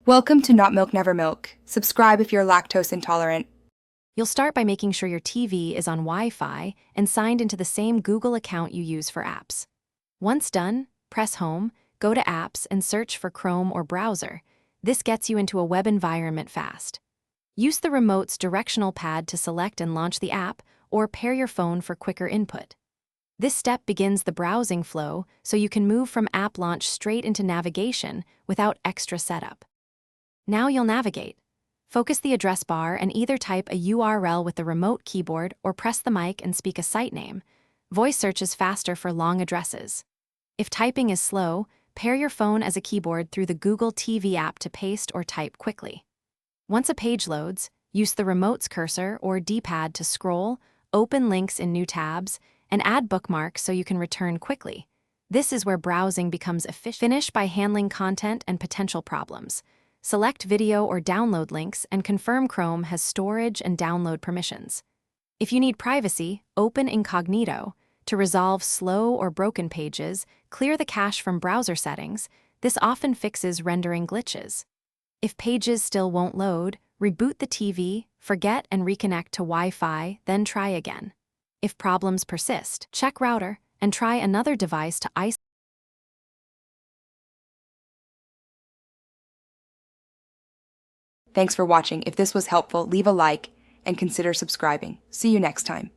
Welcome to Not Milk Never Milk. Subscribe if you're lactose intolerant. You'll start by making sure your TV is on Wi-Fi and signed into the same Google account you use for apps. Once done, press Home, go to Apps, and search for Chrome or browser. This gets you into a web environment fast. Use the remote's directional pad to select and launch the app, or pair your phone for quicker input. This step begins the browsing flow, so you can move from app launch straight into navigation without extra setup. Now you'll navigate. Focus the address bar and either type a URL with the remote keyboard or press the mic and speak a site name. Voice search is faster for long addresses. If typing is slow, pair your phone as a keyboard through the Google TV app to paste or type quickly. Once a page loads, use the remote's cursor or D-pad to scroll, open links in new tabs, and add bookmarks so you can return quickly. This is where browsing becomes efficient. Finish by handling content and potential problems. Select video or download links and confirm Chrome has storage and download permissions. If you need privacy, open incognito. To resolve slow or broken pages, clear the cache from browser settings. This often fixes rendering glitches. If pages still won't load, reboot the TV, forget and reconnect to Wi-Fi, then try again. If problems persist, check router and try another device to isolate. Thanks for watching. If this was helpful, leave a like and consider subscribing. See you next time.